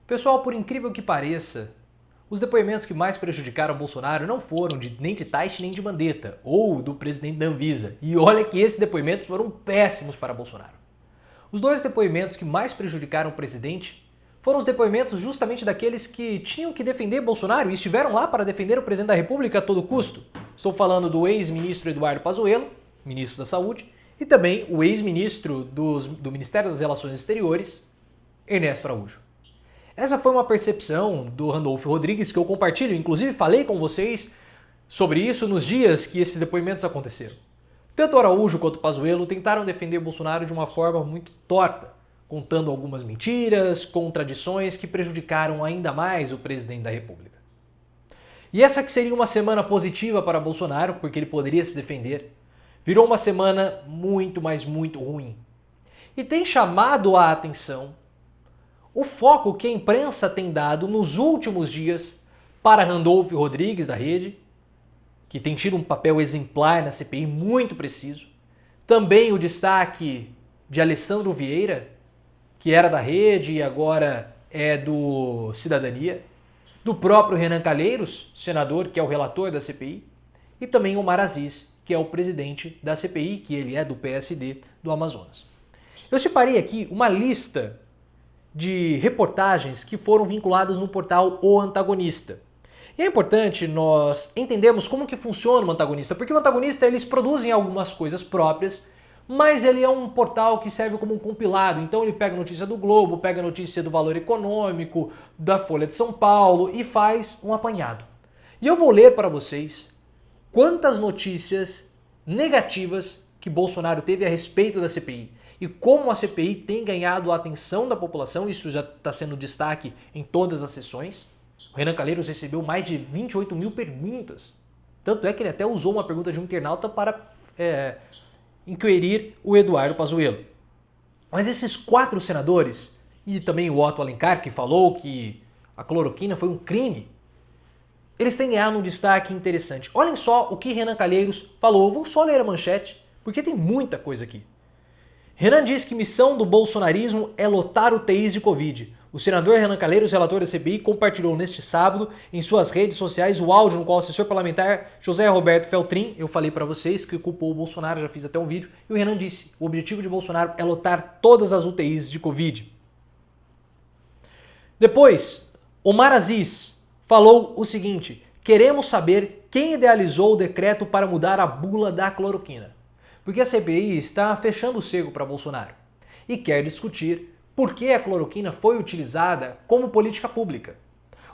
Pessoal, por incrível que pareça, os depoimentos que mais prejudicaram Bolsonaro não foram nem de Taixe nem de Mandetta, ou do presidente da Anvisa. E olha que esses depoimentos foram péssimos para Bolsonaro. Os dois depoimentos que mais prejudicaram o presidente foram os depoimentos justamente daqueles que tinham que defender Bolsonaro e estiveram lá para defender o presidente da República a todo custo. Estou falando do ex-ministro Eduardo Pazuello, ministro da Saúde, e também o ex-ministro do Ministério das Relações Exteriores, Ernesto Araújo. Essa foi uma percepção do Randolfo Rodrigues que eu compartilho, inclusive falei com vocês sobre isso nos dias que esses depoimentos aconteceram. Tanto Araújo quanto Pazuello tentaram defender Bolsonaro de uma forma muito torta, contando algumas mentiras, contradições que prejudicaram ainda mais o presidente da República. E essa que seria uma semana positiva para Bolsonaro, porque ele poderia se defender, virou uma semana muito, mas muito ruim. E tem chamado a atenção o foco que a imprensa tem dado nos últimos dias para Randolfo Rodrigues da Rede, que tem tido um papel exemplar na CPI, muito preciso. Também o destaque de Alessandro Vieira, que era da Rede e agora é do Cidadania. Do próprio Renan Calheiros, senador, que é o relator da CPI. E também Omar Aziz, que é o presidente da CPI, que ele é do PSD do Amazonas. Eu separei aqui uma lista de reportagens que foram vinculadas no portal O Antagonista. E é importante nós entendermos como que funciona o Antagonista, porque o Antagonista eles produzem algumas coisas próprias, mas ele é um portal que serve como um compilado, então ele pega notícia do Globo, pega notícia do Valor Econômico, da Folha de São Paulo e faz um apanhado. E eu vou ler para vocês quantas notícias negativas que Bolsonaro teve a respeito da CPI. E como a CPI tem ganhado a atenção da população, isso já está sendo destaque em todas as sessões. O Renan Calheiros recebeu mais de 28 mil perguntas. Tanto é que ele até usou uma pergunta de um internauta para inquirir o Eduardo Pazuello. Mas esses 4 senadores, e também o Otto Alencar, que falou que a cloroquina foi um crime, eles têm ganhado um destaque interessante. Olhem só o que Renan Calheiros falou. Eu vou só ler a manchete, porque tem muita coisa aqui. Renan diz que missão do bolsonarismo é lotar UTIs de Covid. O senador Renan Calheiros, relator da CPI, compartilhou neste sábado em suas redes sociais o áudio no qual o assessor parlamentar José Roberto Feltrin, eu falei para vocês que culpou o Bolsonaro, já fiz até um vídeo, e o Renan disse, o objetivo de Bolsonaro é lotar todas as UTIs de Covid. Depois, Omar Aziz falou o seguinte, queremos saber quem idealizou o decreto para mudar a bula da cloroquina. Porque a CPI está fechando o cerco para Bolsonaro e quer discutir por que a cloroquina foi utilizada como política pública.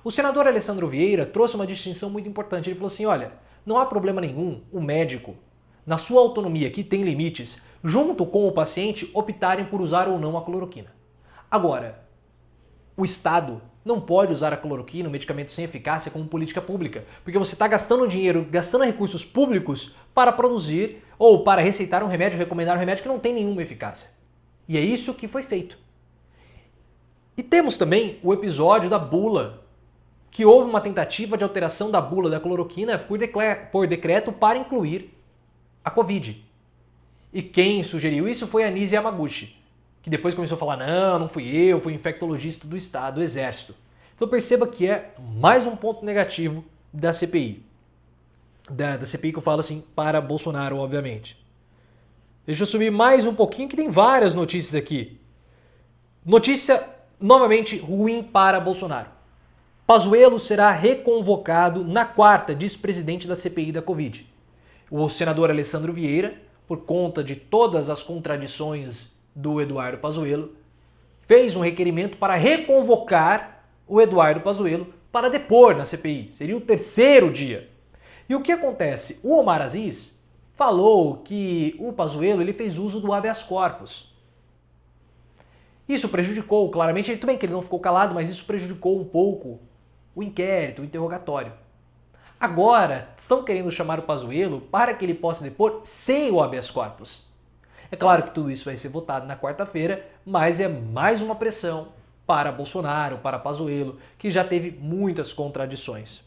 O senador Alessandro Vieira trouxe uma distinção muito importante. Ele falou assim, olha, não há problema nenhum o médico, na sua autonomia que tem limites, junto com o paciente, optarem por usar ou não a cloroquina. Agora, o Estado não pode usar a cloroquina, um medicamento sem eficácia, como política pública, porque você está gastando dinheiro, gastando recursos públicos para produzir ou para receitar um remédio, recomendar um remédio que não tem nenhuma eficácia. E é isso que foi feito. E temos também o episódio da bula, que houve uma tentativa de alteração da bula da cloroquina por decreto para incluir a Covid. E quem sugeriu isso foi a Nise Yamaguchi, que depois começou a falar, não fui eu, fui infectologista do Estado, do Exército. Então perceba que é mais um ponto negativo da CPI. Da CPI que eu falo assim, para Bolsonaro, obviamente. Deixa eu subir mais um pouquinho, que tem várias notícias aqui. Notícia, novamente, ruim para Bolsonaro. Pazuello será reconvocado na quarta, diz presidente da CPI da Covid. O senador Alessandro Vieira, por conta de todas as contradições do Eduardo Pazuello, fez um requerimento para reconvocar o Eduardo Pazuello para depor na CPI. Seria o 3º dia. E o que acontece? O Omar Aziz falou que o Pazuello ele fez uso do habeas corpus. Isso prejudicou, claramente, tudo bem que ele não ficou calado, mas isso prejudicou um pouco o inquérito, o interrogatório. Agora, estão querendo chamar o Pazuello para que ele possa depor sem o habeas corpus. É claro que tudo isso vai ser votado na quarta-feira, mas é mais uma pressão para Bolsonaro, para Pazuello, que já teve muitas contradições.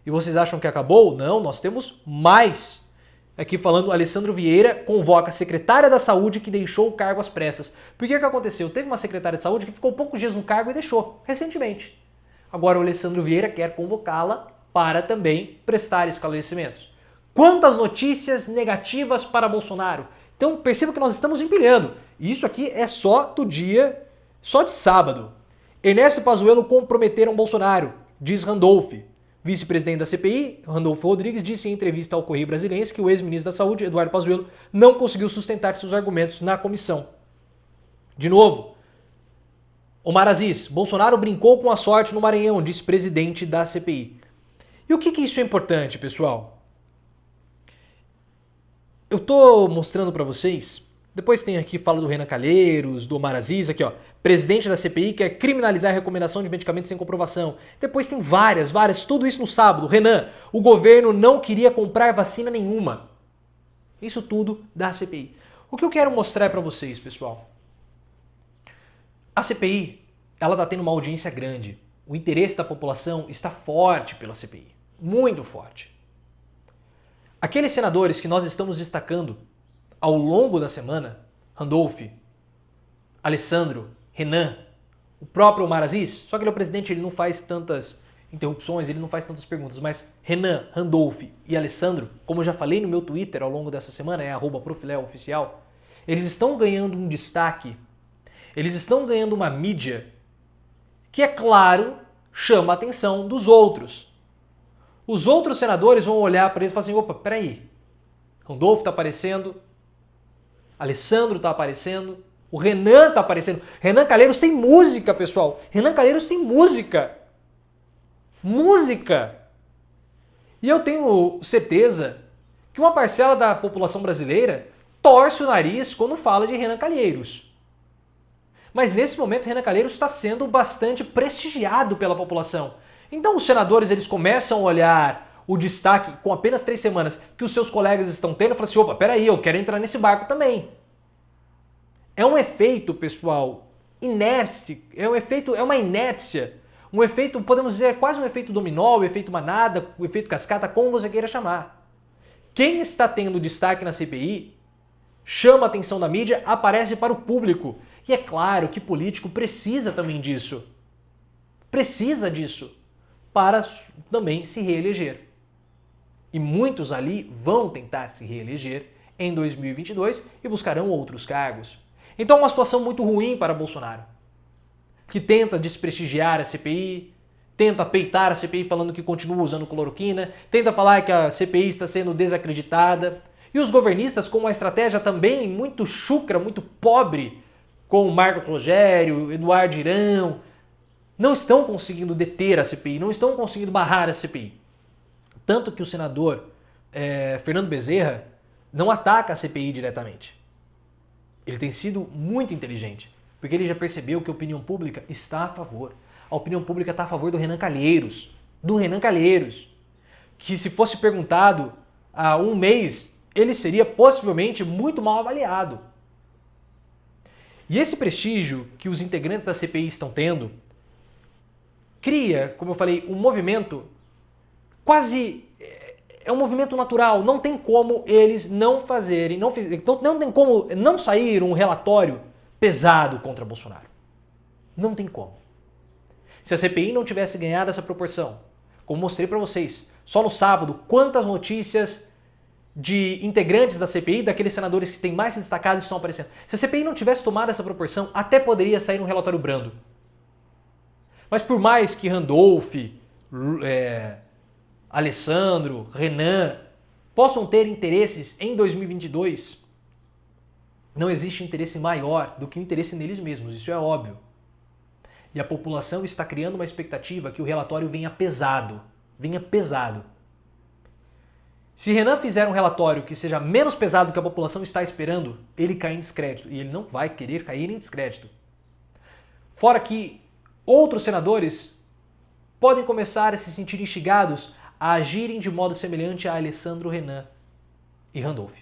E vocês acham que acabou? Não, nós temos mais Aqui falando, Alessandro Vieira convoca a secretária da Saúde que deixou o cargo às pressas. Por que aconteceu? Teve uma secretária de saúde que ficou poucos dias no cargo e deixou, recentemente. Agora o Alessandro Vieira quer convocá-la para também prestar esclarecimentos. Quantas notícias negativas para Bolsonaro? Então perceba que nós estamos empilhando. E isso aqui é só do dia, só de sábado. Ernesto e Pazuello comprometeram Bolsonaro, diz Randolph. Vice-presidente da CPI, Randolfo Rodrigues, disse em entrevista ao Correio Brasiliense que o ex-ministro da Saúde, Eduardo Pazuello, não conseguiu sustentar seus argumentos na comissão. De novo, Omar Aziz, Bolsonaro brincou com a sorte no Maranhão, disse presidente da CPI. E o que isso é importante, pessoal? Eu tô mostrando para vocês, depois tem aqui, fala do Renan Calheiros, do Omar Aziz, aqui ó, presidente da CPI quer criminalizar a recomendação de medicamentos sem comprovação. Depois tem várias, tudo isso no sábado. Renan, o governo não queria comprar vacina nenhuma. Isso tudo da CPI. O que eu quero mostrar para vocês, pessoal? A CPI, ela tá tendo uma audiência grande. O interesse da população está forte pela CPI, muito forte. Aqueles senadores que nós estamos destacando ao longo da semana, Randolph, Alessandro, Renan, o próprio Omar Aziz, só que ele é o presidente, ele não faz tantas interrupções, ele não faz tantas perguntas, mas Renan, Randolph e Alessandro, como eu já falei no meu Twitter ao longo dessa semana, é @profileoficial, eles estão ganhando um destaque, eles estão ganhando uma mídia que, é claro, chama a atenção dos outros. Os outros senadores vão olhar para eles e falar assim, opa, peraí, Randolph está aparecendo, Alessandro está aparecendo, o Renan está aparecendo. Renan Calheiros tem música, pessoal. Renan Calheiros tem música. Música. E eu tenho certeza que uma parcela da população brasileira torce o nariz quando fala de Renan Calheiros. Mas nesse momento Renan Calheiros está sendo bastante prestigiado pela população. Então os senadores eles começam a olhar o destaque com apenas 3 semanas que os seus colegas estão tendo e falam assim, opa, peraí, eu quero entrar nesse barco também. É um efeito, pessoal, inerte, é uma inércia, um efeito, podemos dizer, quase um efeito dominó, o efeito manada, o efeito cascata, como você queira chamar. Quem está tendo destaque na CPI chama a atenção da mídia, aparece para o público. E é claro que político precisa também disso. Precisa disso para também se reeleger. E muitos ali vão tentar se reeleger em 2022 e buscarão outros cargos. Então é uma situação muito ruim para Bolsonaro, que tenta desprestigiar a CPI, tenta peitar a CPI falando que continua usando cloroquina, tenta falar que a CPI está sendo desacreditada. E os governistas com uma estratégia também muito chucra, muito pobre, com o Marcos Rogério, Eduardo Girão, não estão conseguindo deter a CPI, não estão conseguindo barrar a CPI. Tanto que o senador Fernando Bezerra não ataca a CPI diretamente. Ele tem sido muito inteligente, porque ele já percebeu que a opinião pública está a favor. A opinião pública está a favor do Renan Calheiros. Que se fosse perguntado há um mês, ele seria possivelmente muito mal avaliado. E esse prestígio que os integrantes da CPI estão tendo cria, como eu falei, um movimento quase... É um movimento natural, não tem como eles não fazerem, não tem como não sair um relatório pesado contra Bolsonaro. Não tem como. Se a CPI não tivesse ganhado essa proporção, como mostrei para vocês, só no sábado, quantas notícias de integrantes da CPI, daqueles senadores que têm mais se destacado estão aparecendo. Se a CPI não tivesse tomado essa proporção, até poderia sair um relatório brando. Mas por mais que Randolph, Alessandro, Renan possam ter interesses em 2022, não existe interesse maior do que o interesse neles mesmos, isso é óbvio. E a população está criando uma expectativa que o relatório venha pesado. Se Renan fizer um relatório que seja menos pesado do que a população está esperando, ele cai em descrédito. E ele não vai querer cair em descrédito. Fora que outros senadores podem começar a se sentir instigados a agirem de modo semelhante a Alessandro, Renan e Randolph.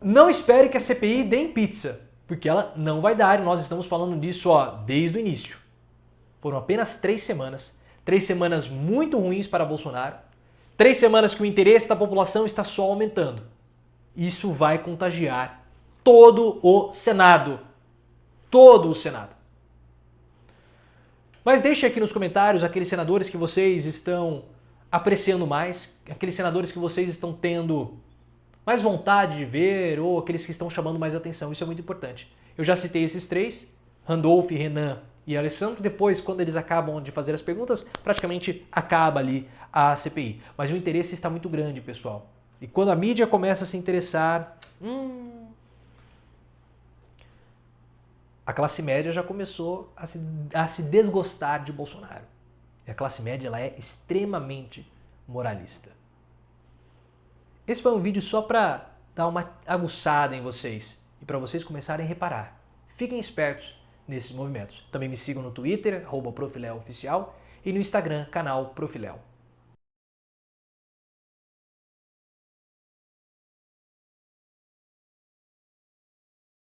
Não espere que a CPI dê em pizza, porque ela não vai dar, e nós estamos falando disso desde o início. Foram apenas 3 semanas, 3 semanas muito ruins para Bolsonaro, 3 semanas que o interesse da população está só aumentando. Isso vai contagiar todo o Senado. Todo o Senado. Mas deixe aqui nos comentários aqueles senadores que vocês estão apreciando mais, aqueles senadores que vocês estão tendo mais vontade de ver ou aqueles que estão chamando mais atenção. Isso é muito importante. Eu já citei esses 3, Randolph, Renan e Alessandro. Depois, quando eles acabam de fazer as perguntas, praticamente acaba ali a CPI. Mas o interesse está muito grande, pessoal. E quando a mídia começa a se interessar, a classe média já começou a se desgostar de Bolsonaro. E a classe média ela é extremamente moralista. Esse foi um vídeo só para dar uma aguçada em vocês e para vocês começarem a reparar. Fiquem espertos nesses movimentos. Também me sigam no Twitter, @profileoficial, e no Instagram, canal Profiléu.